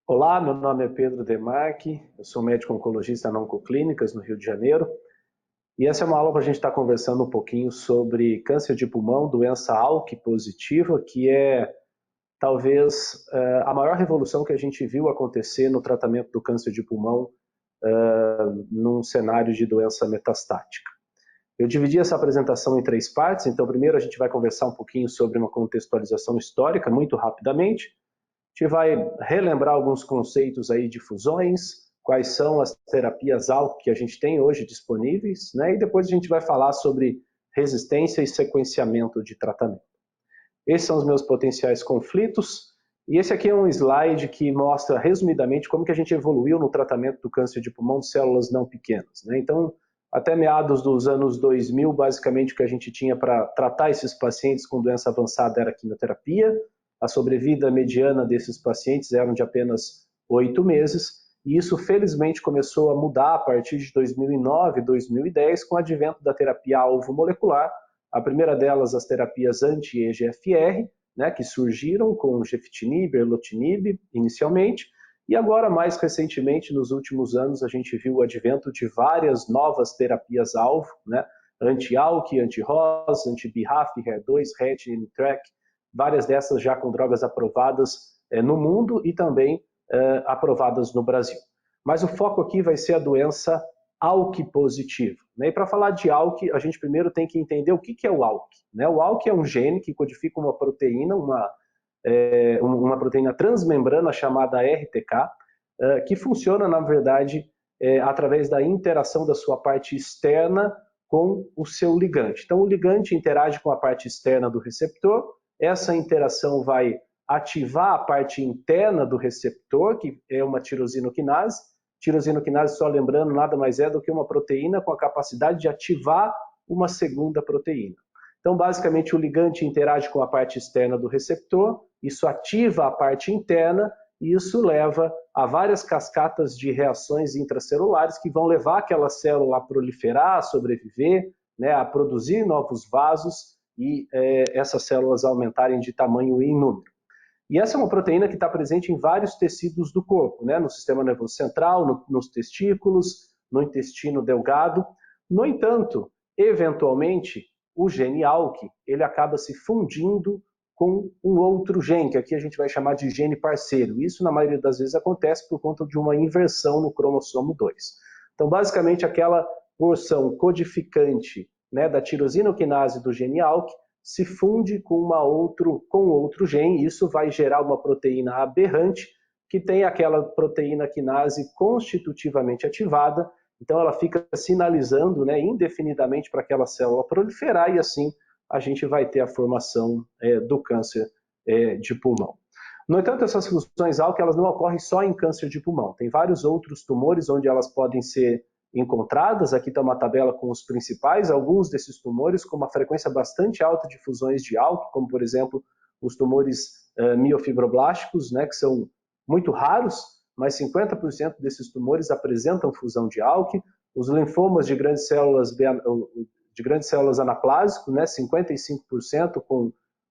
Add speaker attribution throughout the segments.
Speaker 1: Olá, meu nome é Pedro Demarque, eu sou médico oncologista na Oncoclínicas, no Rio de Janeiro, e essa é uma aula para a gente estar conversando um pouquinho sobre câncer de pulmão, doença ALK positiva, que é talvez a maior revolução que a gente viu acontecer no tratamento do câncer de pulmão num cenário de doença metastática. Eu dividi essa apresentação em três partes, então primeiro a gente vai conversar um pouquinho sobre uma contextualização histórica, muito rapidamente. A gente vai relembrar alguns conceitos aí de fusões, quais são as terapias ALK que a gente tem hoje disponíveis, né? E depois a gente vai falar sobre resistência e sequenciamento de tratamento. Esses são os meus potenciais conflitos, e esse aqui é um slide que mostra resumidamente como que a gente evoluiu no tratamento do câncer de pulmão de células não pequenas, né? Então, até meados dos anos 2000, basicamente o que a gente tinha para tratar esses pacientes com doença avançada era quimioterapia. A sobrevida mediana desses pacientes era de apenas 8 meses, e isso felizmente começou a mudar a partir de 2009, 2010, com o advento da terapia alvo molecular. A primeira delas, as terapias anti-EGFR, né, que surgiram com gefitinib, erlotinib, inicialmente, e agora, mais recentemente, nos últimos anos, a gente viu o advento de várias novas terapias-alvo, né, anti-ALK, anti-ROS, anti-BRAF, HER2, RET, NTRK, várias dessas já com drogas aprovadas no mundo e também aprovadas no Brasil. Mas o foco aqui vai ser a doença ALK positiva, né? E para falar de ALK, a gente primeiro tem que entender o que é o ALK, né? O ALK é um gene que codifica uma proteína, uma proteína transmembrana chamada RTK, que funciona, na verdade, através da interação da sua parte externa com o seu ligante. Então, o ligante interage com a parte externa do receptor, essa interação vai ativar a parte interna do receptor, que é uma tirosinoquinase. Tirosinoquinase, só lembrando, nada mais é do que uma proteína com a capacidade de ativar uma segunda proteína. Então, basicamente, o ligante interage com a parte externa do receptor, isso ativa a parte interna, e isso leva a várias cascatas de reações intracelulares que vão levar aquela célula a proliferar, a sobreviver, né, a produzir novos vasos e essas células aumentarem de tamanho e em número. E essa é uma proteína que está presente em vários tecidos do corpo, né? No sistema nervoso central, nos testículos, no intestino delgado. No entanto, eventualmente, o gene ALK ele acaba se fundindo com um outro gene, que aqui a gente vai chamar de gene parceiro. Isso, na maioria das vezes, acontece por conta de uma inversão no cromossomo 2. Então, basicamente, aquela porção codificante, né, da tirosinoquinase do gene ALK se funde com outro gene, e isso vai gerar uma proteína aberrante, que tem aquela proteína quinase constitutivamente ativada, então ela fica sinalizando, né, indefinidamente para aquela célula proliferar, e assim a gente vai ter a formação do câncer de pulmão. No entanto, essas fusões ALK elas não ocorrem só em câncer de pulmão, tem vários outros tumores onde elas podem ser encontradas. Aqui está uma tabela com os principais, alguns desses tumores com uma frequência bastante alta de fusões de ALK, como por exemplo os tumores miofibroblásticos, né, que são muito raros, mas 50% desses tumores apresentam fusão de ALK, os linfomas de grandes células anaplásicos, né, 55%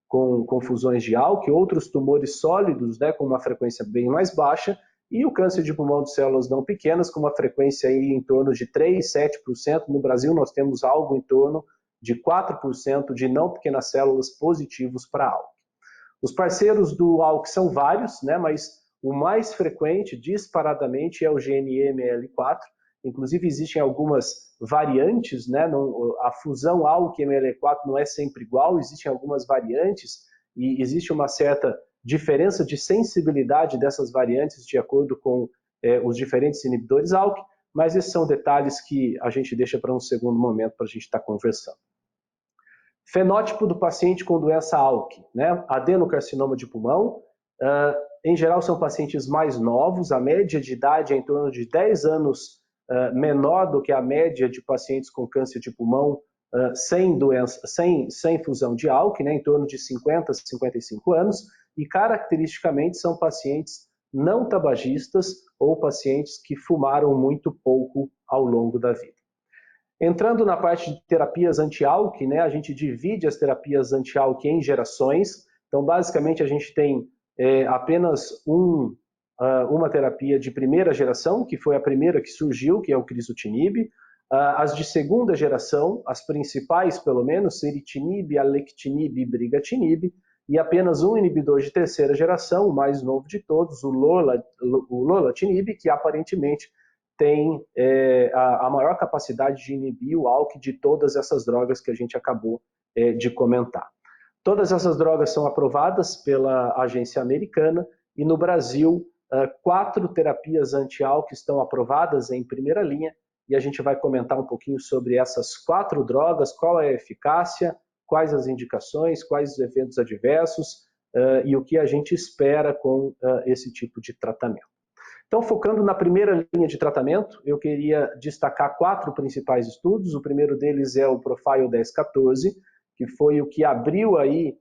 Speaker 1: com fusões de ALK, outros tumores sólidos, né, com uma frequência bem mais baixa, e o câncer de pulmão de células não pequenas, com uma frequência aí em torno de 3, 7%. No Brasil, nós temos algo em torno de 4% de não pequenas células positivos para ALK. Os parceiros do ALK são vários, né, mas o mais frequente, disparadamente, é o GNML4. Inclusive, existem algumas variantes, né, a fusão ALK-ML4 não é sempre igual, existem algumas variantes, e existe uma certa diferença de sensibilidade dessas variantes de acordo com os diferentes inibidores ALK, mas esses são detalhes que a gente deixa para um segundo momento para a gente estar conversando. Fenótipo do paciente com doença ALK, né? Adenocarcinoma de pulmão, em geral são pacientes mais novos, a média de idade é em torno de 10 anos menor do que a média de pacientes com câncer de pulmão sem fusão de ALK, né? Em torno de 50 a 55 anos, e caracteristicamente são pacientes não tabagistas ou pacientes que fumaram muito pouco ao longo da vida. Entrando na parte de terapias anti-ALK, né, a gente divide as terapias anti-ALK em gerações. Então, basicamente, a gente tem apenas uma terapia de primeira geração, que foi a primeira que surgiu, que é o crizotinib, as de segunda geração, as principais pelo menos, ceritinib, alectinib e brigatinib, e apenas um inibidor de terceira geração, o mais novo de todos, o lorlatinib, que aparentemente tem a maior capacidade de inibir o ALK de todas essas drogas que a gente acabou de comentar. Todas essas drogas são aprovadas pela agência americana e no Brasil 4 terapias anti-ALK estão aprovadas em primeira linha e a gente vai comentar um pouquinho sobre essas 4 drogas, qual é a eficácia, quais as indicações, quais os eventos adversos e o que a gente espera com esse tipo de tratamento. Então, focando na primeira linha de tratamento, eu queria destacar 4 principais estudos. O primeiro deles é o Profile 1014, que foi o que abriu aí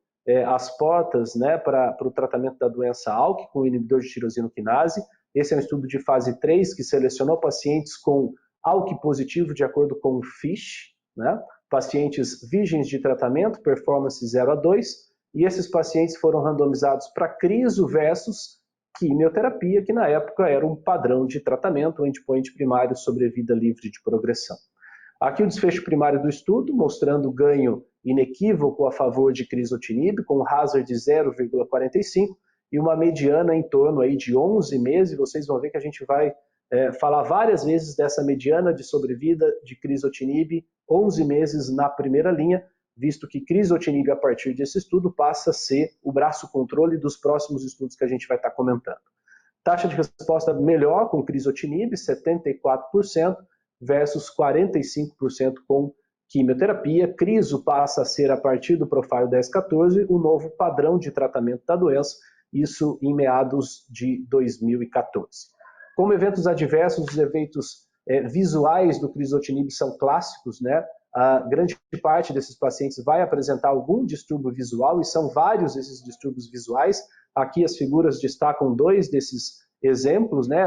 Speaker 1: as portas, né, para o tratamento da doença ALK com o inibidor de tirosina quinase. Esse é um estudo de fase 3 que selecionou pacientes com ALK positivo de acordo com o FISH, né, pacientes virgens de tratamento, performance 0 a 2, e esses pacientes foram randomizados para criso versus quimioterapia, que na época era um padrão de tratamento, o endpoint primário sobrevida livre de progressão. Aqui o desfecho primário do estudo, mostrando ganho inequívoco a favor de crizotinib, com hazard de 0,45 e uma mediana em torno aí de 11 meses. Vocês vão ver que a gente vai falar várias vezes dessa mediana de sobrevida de crizotinib, 11 meses na primeira linha, visto que crizotinib, a partir desse estudo, passa a ser o braço controle dos próximos estudos que a gente vai estar comentando. Taxa de resposta melhor com crizotinib, 74%, versus 45% com quimioterapia. Criso passa a ser, a partir do Profile 1014, o novo padrão de tratamento da doença, isso em meados de 2014. Como eventos adversos, os efeitos visuais do crizotinib são clássicos, né? A grande parte desses pacientes vai apresentar algum distúrbio visual, e são vários esses distúrbios visuais. Aqui as figuras destacam 2 desses exemplos, né?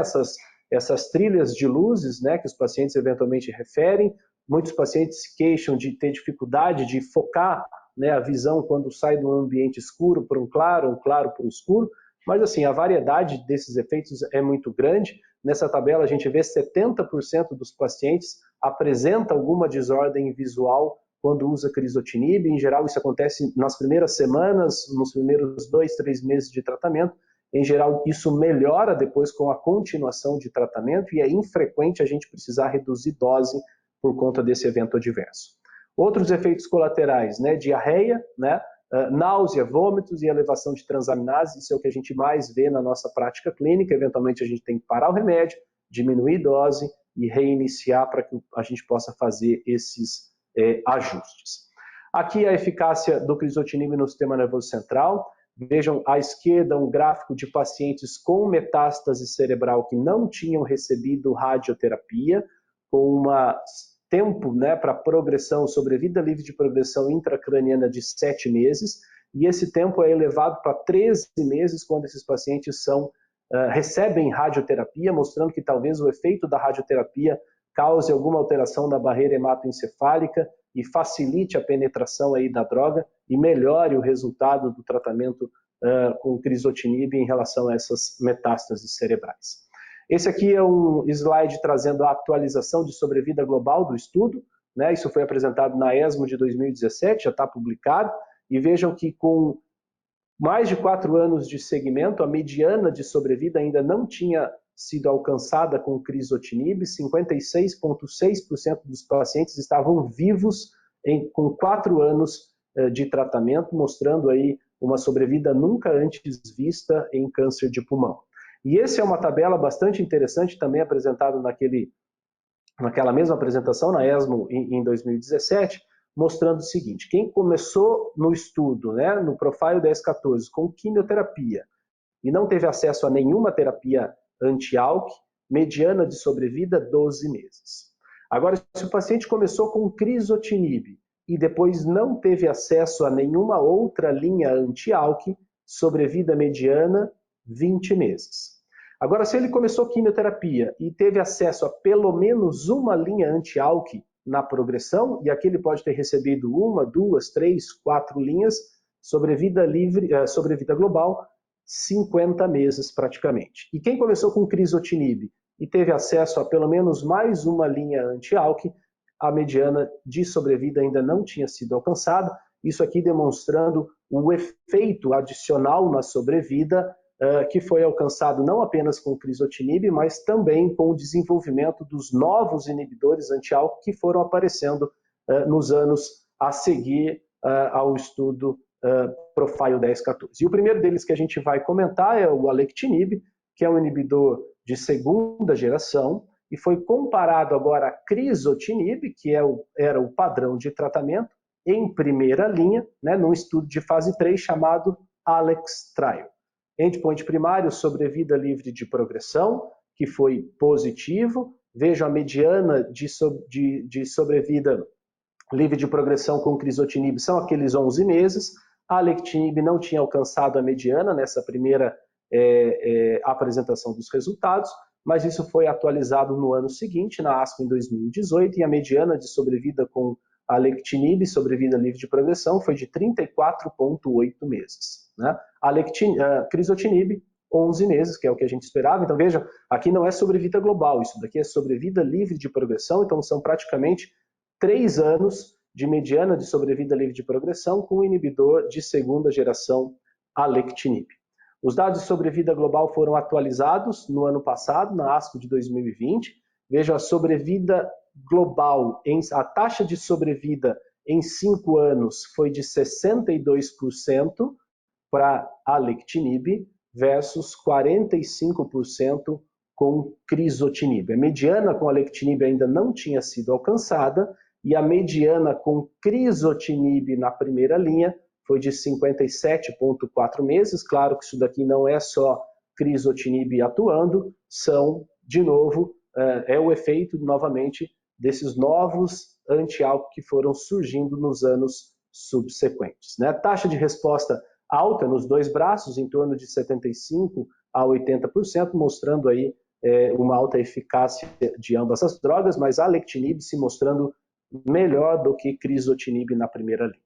Speaker 1: Essas trilhas de luzes, né, que os pacientes eventualmente referem. Muitos pacientes se queixam de ter dificuldade de focar, né, a visão quando sai de um ambiente escuro para um claro para o escuro. Mas assim, a variedade desses efeitos é muito grande. Nessa tabela a gente vê 70% dos pacientes apresenta alguma desordem visual quando usa crizotinib. Em geral isso acontece nas primeiras semanas, nos primeiros 2, 3 meses de tratamento. Em geral isso melhora depois com a continuação de tratamento e é infrequente a gente precisar reduzir dose por conta desse evento adverso. Outros efeitos colaterais, né, diarreia, né, náusea, vômitos e elevação de transaminase, isso é o que a gente mais vê na nossa prática clínica. Eventualmente a gente tem que parar o remédio, diminuir dose e reiniciar para que a gente possa fazer esses ajustes. Aqui a eficácia do crizotinib no sistema nervoso central. Vejam à esquerda um gráfico de pacientes com metástase cerebral que não tinham recebido radioterapia, com um tempo, né, para progressão, sobrevida livre de progressão intracraniana de 7 meses, e esse tempo é elevado para 13 meses quando esses pacientes recebem radioterapia, mostrando que talvez o efeito da radioterapia cause alguma alteração na barreira hematoencefálica e facilite a penetração aí da droga e melhore o resultado do tratamento com crizotinib em relação a essas metástases cerebrais. Esse aqui é um slide trazendo a atualização de sobrevida global do estudo, né? Isso foi apresentado na ESMO de 2017, já está publicado, e vejam que com mais de 4 anos de segmento, a mediana de sobrevida ainda não tinha sido alcançada com crizotinib. 56,6% dos pacientes estavam vivos com 4 anos de tratamento, mostrando aí uma sobrevida nunca antes vista em câncer de pulmão. E essa é uma tabela bastante interessante, também apresentada naquela mesma apresentação, na ESMO, em 2017, mostrando o seguinte: quem começou no estudo, né, no Profile 1014, com quimioterapia, e não teve acesso a nenhuma terapia anti-ALK, mediana de sobrevida 12 meses. Agora, se o paciente começou com crizotinib e depois não teve acesso a nenhuma outra linha anti-ALK, sobrevida mediana 20 meses. Agora, se ele começou quimioterapia e teve acesso a pelo menos uma linha anti-ALK na progressão, e aqui ele pode ter recebido 1, 2, 3, 4 linhas, sobrevida global 50 meses praticamente. E quem começou com crizotinib e teve acesso a pelo menos mais uma linha anti-ALK, a mediana de sobrevida ainda não tinha sido alcançada, isso aqui demonstrando o efeito adicional na sobrevida que foi alcançado não apenas com o crizotinib, mas também com o desenvolvimento dos novos inibidores anti-ALK que foram aparecendo nos anos a seguir ao estudo Profile 1014. E o primeiro deles que a gente vai comentar é o alectinib, que é um inibidor de segunda geração, e foi comparado agora a crizotinib, que era o padrão de tratamento, em primeira linha, né, num estudo de fase 3 chamado ALEX Trial. Endpoint primário, sobrevida livre de progressão, que foi positivo. Veja a mediana de sobrevida livre de progressão com crizotinib são aqueles 11 meses. A alectinib não tinha alcançado a mediana nessa primeira apresentação dos resultados, mas isso foi atualizado no ano seguinte, na ASCO em 2018, e a mediana de sobrevida com a alectinib, sobrevida livre de progressão, foi de 34,8 meses. Né? A crizotinib, 11 meses, que é o que a gente esperava. Então, veja, aqui não é sobrevida global, isso daqui é sobrevida livre de progressão, então são praticamente 3 anos de mediana de sobrevida livre de progressão com o inibidor de segunda geração alectinib. Os dados de sobrevida global foram atualizados no ano passado, na ASCO de 2020. Veja a sobrevida global, a taxa de sobrevida em 5 anos foi de 62% para alectinib versus 45% com crizotinib. A mediana com alectinib ainda não tinha sido alcançada e a mediana com crizotinib na primeira linha foi de 57,4 meses. Claro que isso daqui não é só crizotinib atuando, são, de novo, é o efeito, novamente, desses novos anti-ALK que foram surgindo nos anos subsequentes. Né? Taxa de resposta alta nos dois braços, em torno de 75% a 80%, mostrando aí uma alta eficácia de ambas as drogas, mas a alectinib se mostrando melhor do que crizotinib na primeira linha.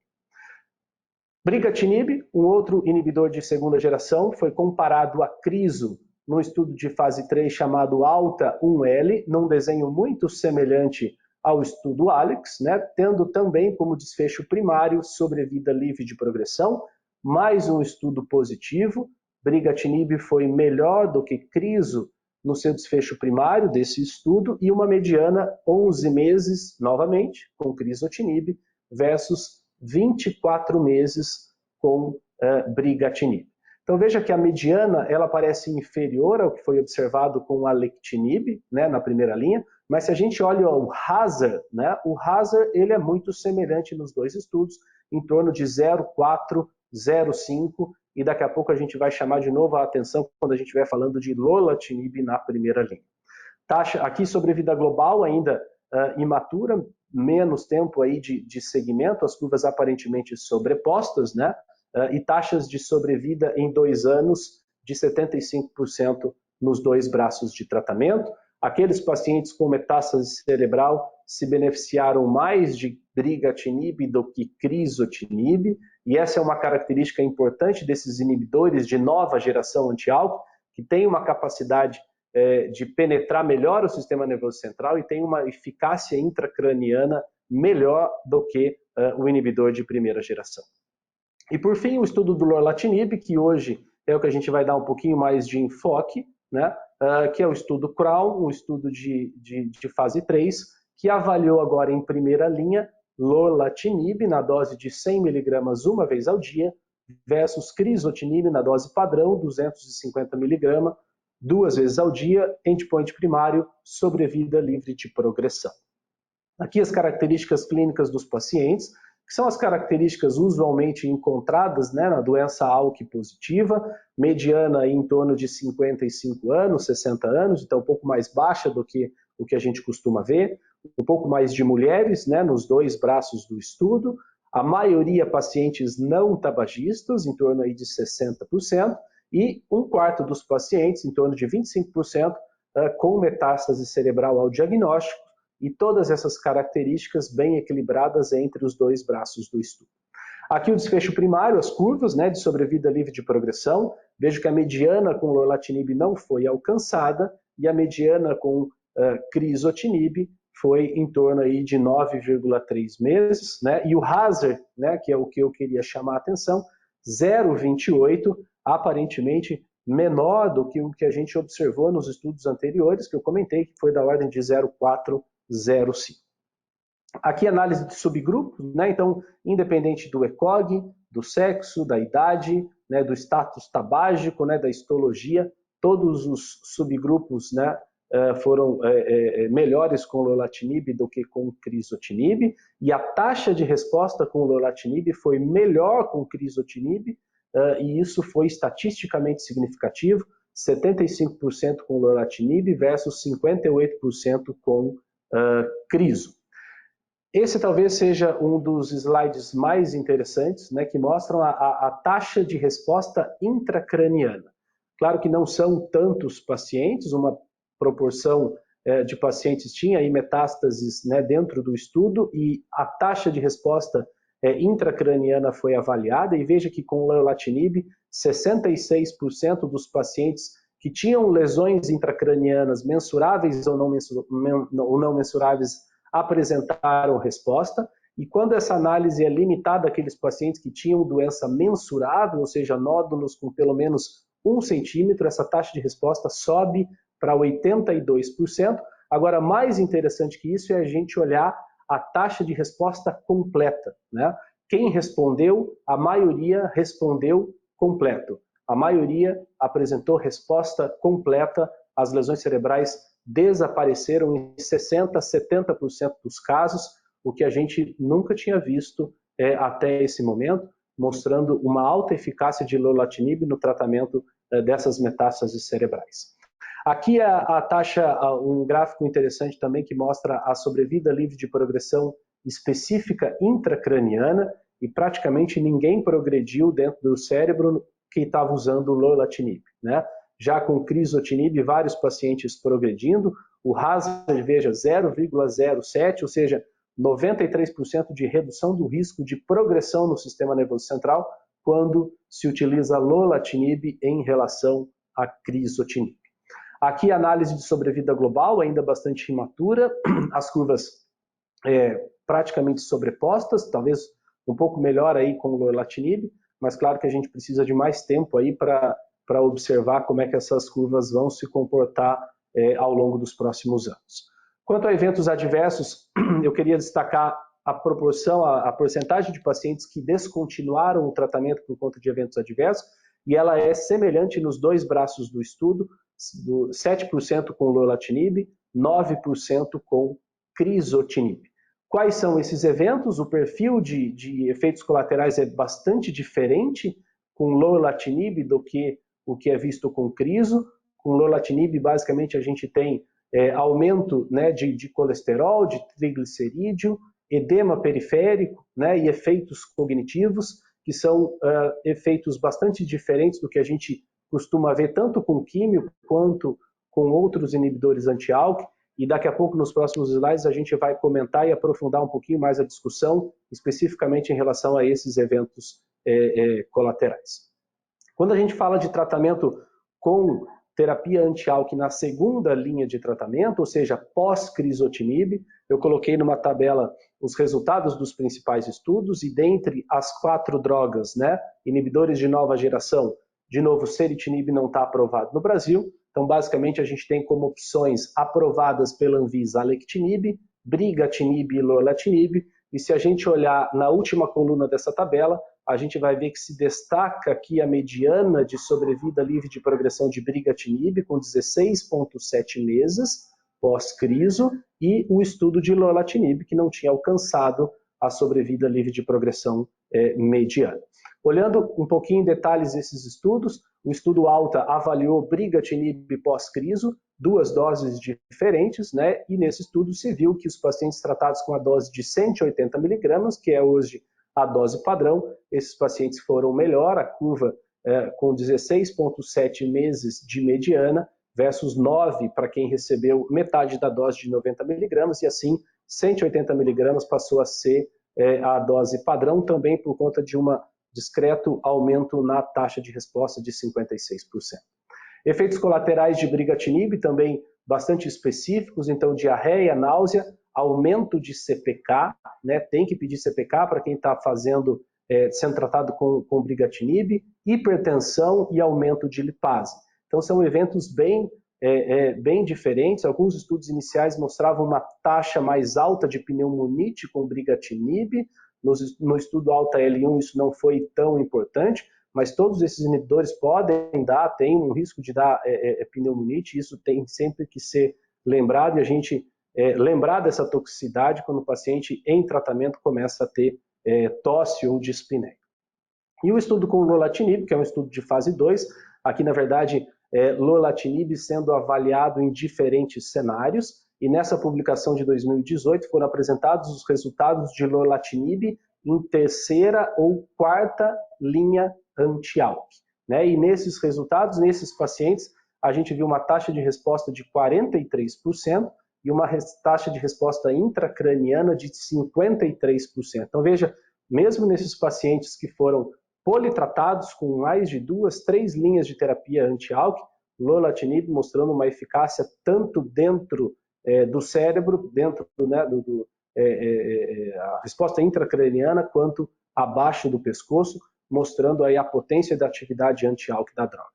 Speaker 1: Brigatinib, um outro inibidor de segunda geração, foi comparado a crizo num estudo de fase 3 chamado ALTA-1L, num desenho muito semelhante ao estudo ALEX, né, tendo também como desfecho primário sobrevida livre de progressão, mais um estudo positivo. Brigatinib foi melhor do que crizo no seu desfecho primário desse estudo e uma mediana 11 meses, novamente, com crizotinib, versus 24 meses com brigatinib. Então veja que a mediana ela parece inferior ao que foi observado com o alectinib, né, na primeira linha, mas se a gente olha o hazard, né, o hazard ele é muito semelhante nos dois estudos, em torno de 0,4, 0,5, e daqui a pouco a gente vai chamar de novo a atenção quando a gente estiver falando de lorlatinib na primeira linha. Taxa aqui sobrevida global ainda imatura, menos tempo aí de segmento, as curvas aparentemente sobrepostas, né? E taxas de sobrevida em 2 anos de 75% nos 2 braços de tratamento. Aqueles pacientes com metástase cerebral se beneficiaram mais de brigatinib do que crizotinib, e essa é uma característica importante desses inibidores de nova geração anti-ALK, que tem uma capacidade de penetrar melhor o sistema nervoso central e tem uma eficácia intracraniana melhor do que o inibidor de primeira geração. E por fim, o estudo do lorlatinib, que hoje é o que a gente vai dar um pouquinho mais de enfoque, né? Que é o estudo CROWN, um estudo de fase 3, que avaliou agora em primeira linha lorlatinib na dose de 100 mg uma vez ao dia, versus crizotinib na dose padrão, 250 mg, 2 vezes ao dia, endpoint primário, sobrevida livre de progressão. Aqui as características clínicas dos pacientes, que são as características usualmente encontradas, né, na doença ALK positiva, mediana em torno de 55 anos, 60 anos, então um pouco mais baixa do que o que a gente costuma ver, um pouco mais de mulheres, né, nos 2 braços do estudo, a maioria pacientes não tabagistas, em torno aí de 60%, e 1/4 dos pacientes, em torno de 25%, com metástase cerebral ao diagnóstico, e todas essas características bem equilibradas entre os 2 braços do estudo. Aqui o desfecho primário, as curvas, né, de sobrevida livre de progressão. Vejo que a mediana com lorlatinib não foi alcançada e a mediana com crizotinib foi em torno aí de 9,3 meses, né? E o hazard, né, que é o que eu queria chamar a atenção, 0,28, aparentemente menor do que o que a gente observou nos estudos anteriores, que eu comentei, que foi da ordem de 0,405. Aqui análise de subgrupos, né? Então, independente do ECOG, do sexo, da idade, né, do status tabágico, né, da histologia, todos os subgrupos, né, foram melhores com lorlatinib do que com crizotinib, e a taxa de resposta com lorlatinib foi melhor com crizotinib, e isso foi estatisticamente significativo, 75% com lorlatinib versus 58% com crizo. Esse talvez seja um dos slides mais interessantes, né, que mostram a taxa de resposta intracraniana. Claro que não são tantos pacientes, uma proporção de pacientes tinha aí metástases, né, dentro do estudo, e a taxa de resposta intracraniana foi avaliada, e veja que com lorlatinib, 66% dos pacientes que tinham lesões intracranianas mensuráveis ou não mensuráveis apresentaram resposta, e quando essa análise é limitada àqueles pacientes que tinham doença mensurável, ou seja, nódulos com pelo menos 1 centímetro, essa taxa de resposta sobe para 82%. Agora, mais interessante que isso é a gente olhar a taxa de resposta completa, né? Quem respondeu, a maioria respondeu completo. A maioria apresentou resposta completa, as lesões cerebrais desapareceram em 60%, 70% dos casos, o que a gente nunca tinha visto até esse momento, mostrando uma alta eficácia de lorlatinib no tratamento dessas metástases cerebrais. Aqui a taxa, um gráfico interessante também que mostra a sobrevida livre de progressão específica intracraniana, e praticamente ninguém progrediu dentro do cérebro que estava usando lorlatinib, né? Já com crizotinib, vários pacientes progredindo, o hazard, veja, 0,07, ou seja, 93% de redução do risco de progressão no sistema nervoso central quando se utiliza lorlatinib em relação a crizotinib. Aqui a análise de sobrevida global, ainda bastante imatura, as curvas praticamente sobrepostas, talvez um pouco melhor aí com o lorlatinib, mas claro que a gente precisa de mais tempo aí para observar como é que essas curvas vão se comportar ao longo dos próximos anos. Quanto a eventos adversos, eu queria destacar a proporção, a porcentagem de pacientes que descontinuaram o tratamento por conta de eventos adversos, e ela é semelhante nos dois braços do estudo, 7% com lorlatinib, 9% com crizotinib. Quais são esses eventos? O perfil de efeitos colaterais é bastante diferente com lorlatinib do que o que é visto com crizo. Com lorlatinib, basicamente, a gente tem aumento, né, de colesterol, de triglicerídeo, edema periférico, né, e efeitos cognitivos, que são efeitos bastante diferentes do que a gente costuma ver tanto com químio quanto com outros inibidores anti-ALK. E daqui a pouco, nos próximos slides, a gente vai comentar e aprofundar um pouquinho mais a discussão, especificamente em relação a esses eventos colaterais. Quando a gente fala de tratamento com terapia anti-ALK na segunda linha de tratamento, ou seja, pós-crizotinib, eu coloquei numa tabela os resultados dos principais estudos, e dentre as 4 drogas, né, inibidores de nova geração, de novo, ceritinib não está aprovado no Brasil. Então, basicamente, a gente tem como opções aprovadas pela Anvisa alectinib, brigatinib e lorlatinib. E se a gente olhar na última coluna dessa tabela, a gente vai ver que se destaca aqui a mediana de sobrevida livre de progressão de brigatinib, com 16,7 meses pós-crizo, e o estudo de lorlatinib, que não tinha alcançado a sobrevida livre de progressão mediana. Olhando um pouquinho em detalhes esses estudos, o estudo ALTA avaliou brigatinib pós-crizo, 2 doses diferentes, né? E nesse estudo se viu que os pacientes tratados com a dose de 180 mg, que é hoje a dose padrão, esses pacientes foram melhor, a curva com 16,7 meses de mediana, versus 9 para quem recebeu metade da dose de 90 mg, e assim 180 mg passou a ser a dose padrão, também por conta de um discreto aumento na taxa de resposta de 56%. Efeitos colaterais de brigatinib também bastante específicos, então diarreia, náusea, aumento de CPK, né? Tem que pedir CPK para quem está sendo tratado com brigatinib, hipertensão e aumento de lipase. Então são eventos bem diferentes. Alguns estudos iniciais mostravam uma taxa mais alta de pneumonite com brigatinib. No estudo alta L1 isso não foi tão importante, mas todos esses inibidores tem um risco de dar pneumonite, isso tem sempre que ser lembrado, e a gente lembrar dessa toxicidade quando o paciente em tratamento começa a ter tosse ou dispneia. E o estudo com lorlatinib, que é um estudo de fase 2, aqui na verdade lorlatinib sendo avaliado em diferentes cenários, e nessa publicação de 2018 foram apresentados os resultados de lorlatinib em terceira ou quarta linha anti-ALK, né? E nesses resultados, nesses pacientes, a gente viu uma taxa de resposta de 43% e uma taxa de resposta intracraniana de 53%. Então veja, mesmo nesses pacientes que foram politratados com mais de 2, 3 linhas de terapia anti-ALK, lorlatinib mostrando uma eficácia tanto dentro do cérebro, dentro a resposta intracraniana, quanto abaixo do pescoço, mostrando aí a potência da atividade anti-ALK da droga.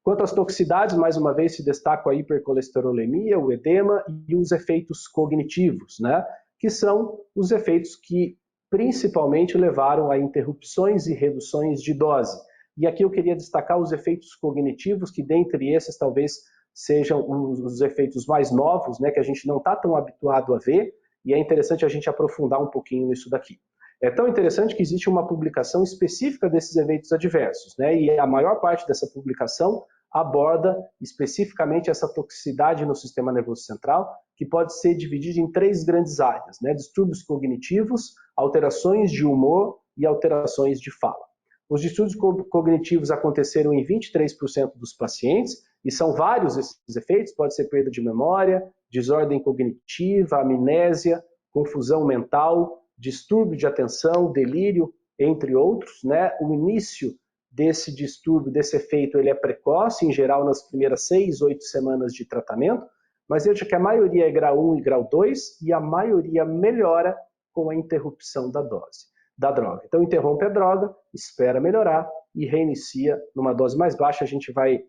Speaker 1: Quanto às toxicidades, mais uma vez se destaca a hipercolesterolemia, o edema e os efeitos cognitivos, né? Que são os efeitos que principalmente levaram a interrupções e reduções de dose. E aqui eu queria destacar os efeitos cognitivos, que dentre esses talvez sejam os efeitos mais novos, né, que a gente não está tão habituado a ver, e é interessante a gente aprofundar um pouquinho nisso daqui. É tão interessante que existe uma publicação específica desses eventos adversos, né, e a maior parte dessa publicação aborda especificamente essa toxicidade no sistema nervoso central, que pode ser dividida em 3 grandes áreas, né, distúrbios cognitivos, alterações de humor e alterações de fala. Os distúrbios cognitivos aconteceram em 23% dos pacientes, e são vários esses efeitos, pode ser perda de memória, desordem cognitiva, amnésia, confusão mental, distúrbio de atenção, delírio, entre outros, né? O início desse distúrbio, desse efeito, ele é precoce, em geral nas primeiras 6, 8 semanas de tratamento, mas veja que a maioria é grau 1 e grau 2, e a maioria melhora com a interrupção da dose da droga. Então interrompe a droga, espera melhorar e reinicia numa dose mais baixa. A gente vai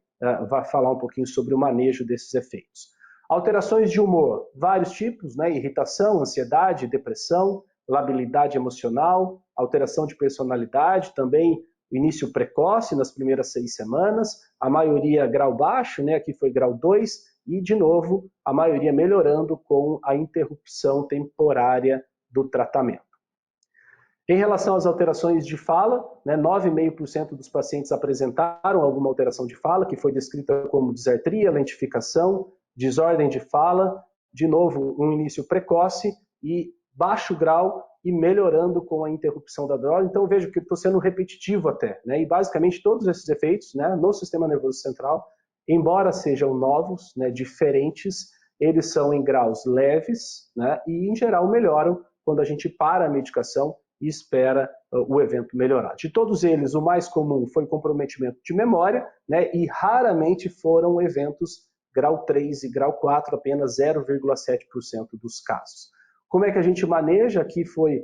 Speaker 1: falar um pouquinho sobre o manejo desses efeitos. Alterações de humor, vários tipos, né? Irritação, ansiedade, depressão, labilidade emocional, alteração de personalidade, também início precoce nas primeiras 6 semanas, a maioria grau baixo, né? Aqui foi grau 2, e de novo a maioria melhorando com a interrupção temporária do tratamento. Em relação às alterações de fala, né, 9,5% dos pacientes apresentaram alguma alteração de fala, que foi descrita como disartria, lentificação, desordem de fala, de novo, um início precoce e baixo grau e melhorando com a interrupção da droga. Então vejo que estou sendo repetitivo até, né, e basicamente todos esses efeitos, né, no sistema nervoso central, embora sejam novos, né, diferentes, eles são em graus leves, né, e em geral melhoram quando a gente para a medicação e espera o evento melhorar. De todos eles, o mais comum foi comprometimento de memória, né, e raramente foram eventos grau 3 e grau 4, apenas 0,7% dos casos. Como é que a gente maneja? Aqui foi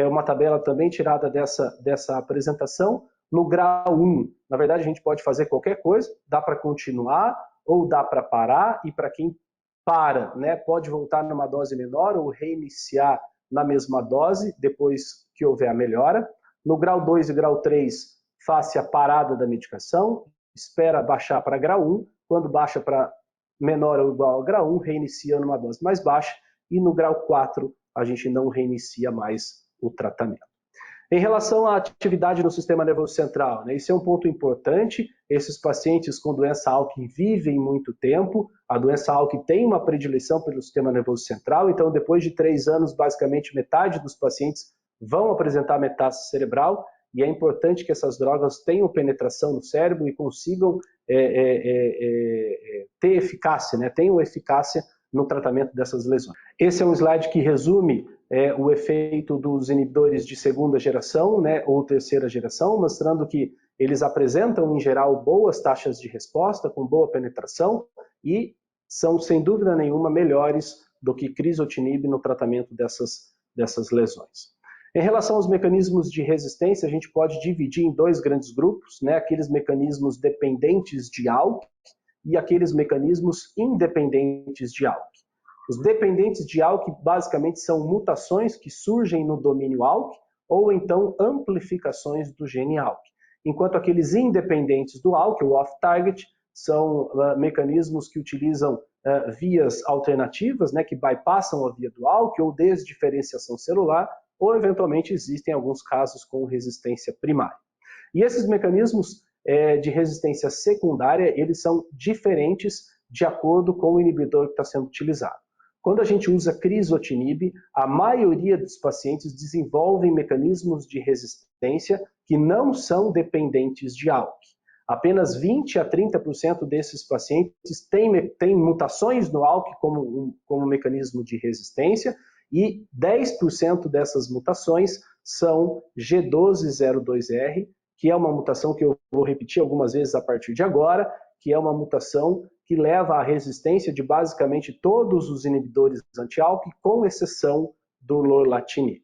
Speaker 1: uma tabela também tirada dessa apresentação. No grau 1, na verdade, a gente pode fazer qualquer coisa, dá para continuar ou dá para parar, e para quem para, né, pode voltar numa dose menor ou reiniciar na mesma dose, depois que houver a melhora. No grau 2 e grau 3, faça a parada da medicação, espera baixar para grau 1, quando baixa para menor ou igual a grau 1, reinicia numa dose mais baixa, e no grau 4, a gente não reinicia mais o tratamento. Em relação à atividade no sistema nervoso central, né, isso é um ponto importante. Esses pacientes com doença ALK vivem muito tempo, a doença ALK tem uma predileção pelo sistema nervoso central, então depois de 3 anos, basicamente metade dos pacientes vão apresentar metástase cerebral, e é importante que essas drogas tenham penetração no cérebro e consigam ter eficácia, né, tenham eficácia no tratamento dessas lesões. Esse é um slide que resume o efeito dos inibidores de segunda geração, né, ou terceira geração, mostrando que eles apresentam, em geral, boas taxas de resposta, com boa penetração, e são, sem dúvida nenhuma, melhores do que crizotinib no tratamento dessas lesões. Em relação aos mecanismos de resistência, a gente pode dividir em dois grandes grupos, né, aqueles mecanismos dependentes de ALK e aqueles mecanismos independentes de ALK. Os dependentes de ALK basicamente são mutações que surgem no domínio ALK ou então amplificações do gene ALK. Enquanto aqueles independentes do ALK, o off-target, são mecanismos que utilizam vias alternativas, né, que bypassam a via do ALK ou desdiferenciação celular, ou eventualmente existem alguns casos com resistência primária. E esses mecanismos de resistência secundária, eles são diferentes de acordo com o inibidor que está sendo utilizado. Quando a gente usa crizotinib, a maioria dos pacientes desenvolvem mecanismos de resistência que não são dependentes de ALK. Apenas 20 a 30% desses pacientes têm mutações no ALK como mecanismo de resistência e 10% dessas mutações são G1202R, que é uma mutação que eu vou repetir algumas vezes a partir de agora, que é uma mutação que leva à resistência de basicamente todos os inibidores anti-ALK, com exceção do lorlatinib.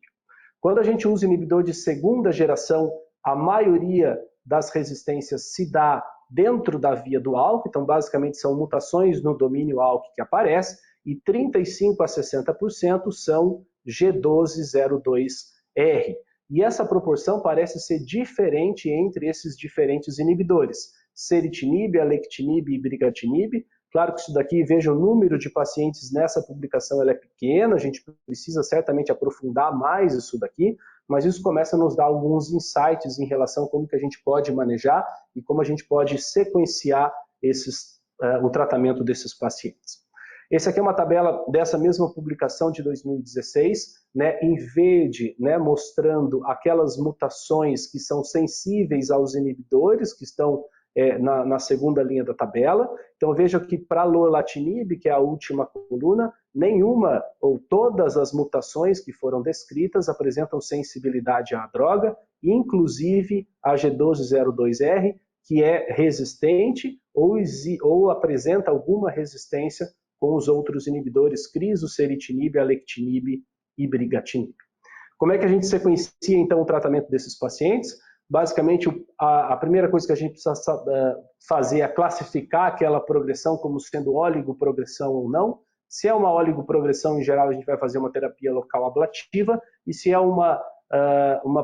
Speaker 1: Quando a gente usa inibidor de segunda geração, a maioria das resistências se dá dentro da via do ALK, então basicamente são mutações no domínio ALK que aparecem, e 35 a 60% são G1202R. E essa proporção parece ser diferente entre esses diferentes inibidores, ceritinib, alectinib e brigatinib. Claro que isso daqui, veja, o número de pacientes nessa publicação ela é pequena, a gente precisa certamente aprofundar mais isso daqui, mas isso começa a nos dar alguns insights em relação a como que a gente pode manejar e como a gente pode sequenciar o tratamento desses pacientes. Essa aqui é uma tabela dessa mesma publicação de 2016, né, em verde, né, mostrando aquelas mutações que são sensíveis aos inibidores, que estão na segunda linha da tabela. Então veja que para lorlatinib, que é a última coluna, nenhuma ou todas as mutações que foram descritas apresentam sensibilidade à droga, inclusive a G1202R, que é resistente ou apresenta alguma resistência com os outros inibidores crizo, ceritinib, alectinib e brigatinib. Como é que a gente sequencia então o tratamento desses pacientes? Basicamente, a primeira coisa que a gente precisa fazer é classificar aquela progressão como sendo oligoprogressão ou não. Se é uma oligoprogressão, em geral, a gente vai fazer uma terapia local ablativa, e se é uma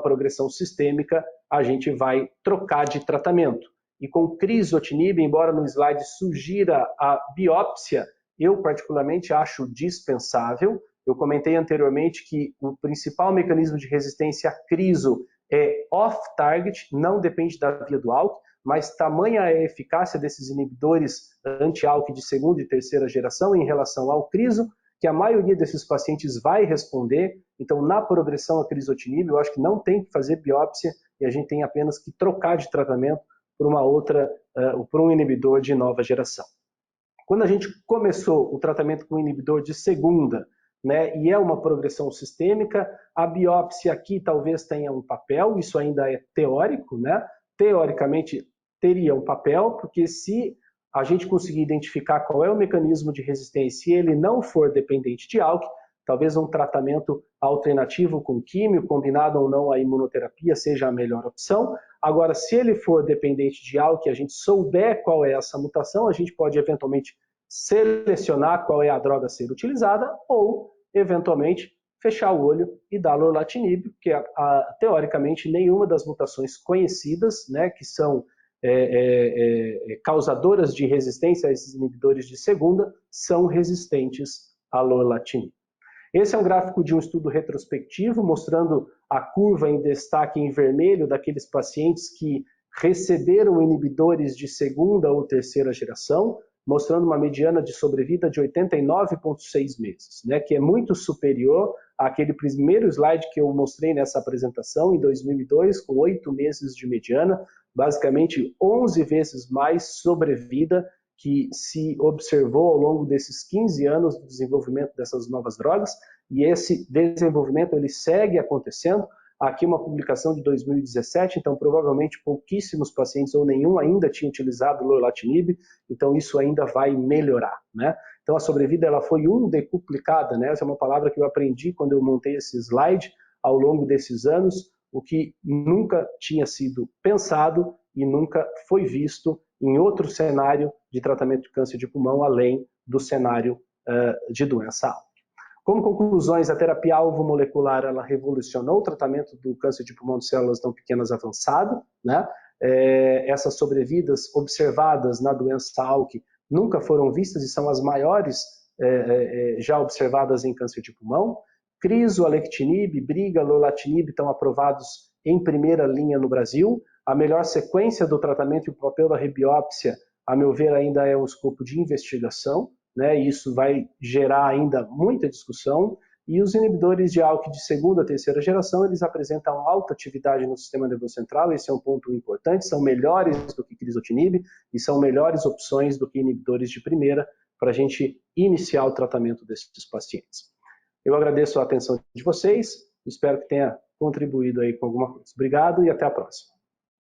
Speaker 1: progressão sistêmica, a gente vai trocar de tratamento. E com crizotinib, embora no slide sugira a biópsia, eu particularmente acho dispensável. Eu comentei anteriormente que o principal mecanismo de resistência a crizo é off-target, não depende da via do ALK, mas tamanha é a eficácia desses inibidores anti-ALK de segunda e terceira geração em relação ao crizo, que a maioria desses pacientes vai responder. Então, na progressão a crizotinib, eu acho que não tem que fazer biópsia e a gente tem apenas que trocar de tratamento por por um inibidor de nova geração. Quando a gente começou o tratamento com inibidor de segunda, né, e é uma progressão sistêmica, a biópsia aqui talvez tenha um papel, isso ainda é teórico, né? Teoricamente teria um papel, porque se a gente conseguir identificar qual é o mecanismo de resistência e ele não for dependente de ALK, talvez um tratamento alternativo com químio, combinado ou não à imunoterapia, seja a melhor opção. Agora, se ele for dependente de ALK e a gente souber qual é essa mutação, a gente pode eventualmente selecionar qual é a droga a ser utilizada ou, eventualmente, fechar o olho e dar lorlatinib, porque teoricamente nenhuma das mutações conhecidas, né, que são causadoras de resistência a esses inibidores de segunda, são resistentes a lorlatinib. Esse é um gráfico de um estudo retrospectivo, mostrando a curva em destaque em vermelho daqueles pacientes que receberam inibidores de segunda ou terceira geração, mostrando uma mediana de sobrevida de 89,6 meses, né, que é muito superior àquele primeiro slide que eu mostrei nessa apresentação, em 2002, com 8 meses de mediana, basicamente 11 vezes mais sobrevida que se observou ao longo desses 15 anos do desenvolvimento dessas novas drogas, e esse desenvolvimento ele segue acontecendo. Aqui uma publicação de 2017, então provavelmente pouquíssimos pacientes ou nenhum ainda tinha utilizado lorlatinib, então isso ainda vai melhorar, né? Então a sobrevida ela foi decuplicada, né? Essa é uma palavra que eu aprendi quando eu montei esse slide ao longo desses anos, o que nunca tinha sido pensado e nunca foi visto em outro cenário de tratamento de câncer de pulmão, além do cenário de doença ALK. Como conclusões, a terapia-alvo molecular ela revolucionou o tratamento do câncer de pulmão de células não pequenas avançado, né? Essas sobrevidas observadas na doença ALK nunca foram vistas e são as maiores já observadas em câncer de pulmão. Criso, alectinib, briga, lorlatinib estão aprovados em primeira linha no Brasil. A melhor sequência do tratamento e o papel da rebiópsia, a meu ver, ainda é um escopo de investigação, né? E isso vai gerar ainda muita discussão. E os inibidores de ALK de segunda, terceira geração, eles apresentam alta atividade no sistema nervoso central, esse é um ponto importante, são melhores do que crizotinib e são melhores opções do que inibidores de primeira para a gente iniciar o tratamento desses pacientes. Eu agradeço a atenção de vocês, espero que tenha contribuído aí com alguma coisa. Obrigado e até a próxima.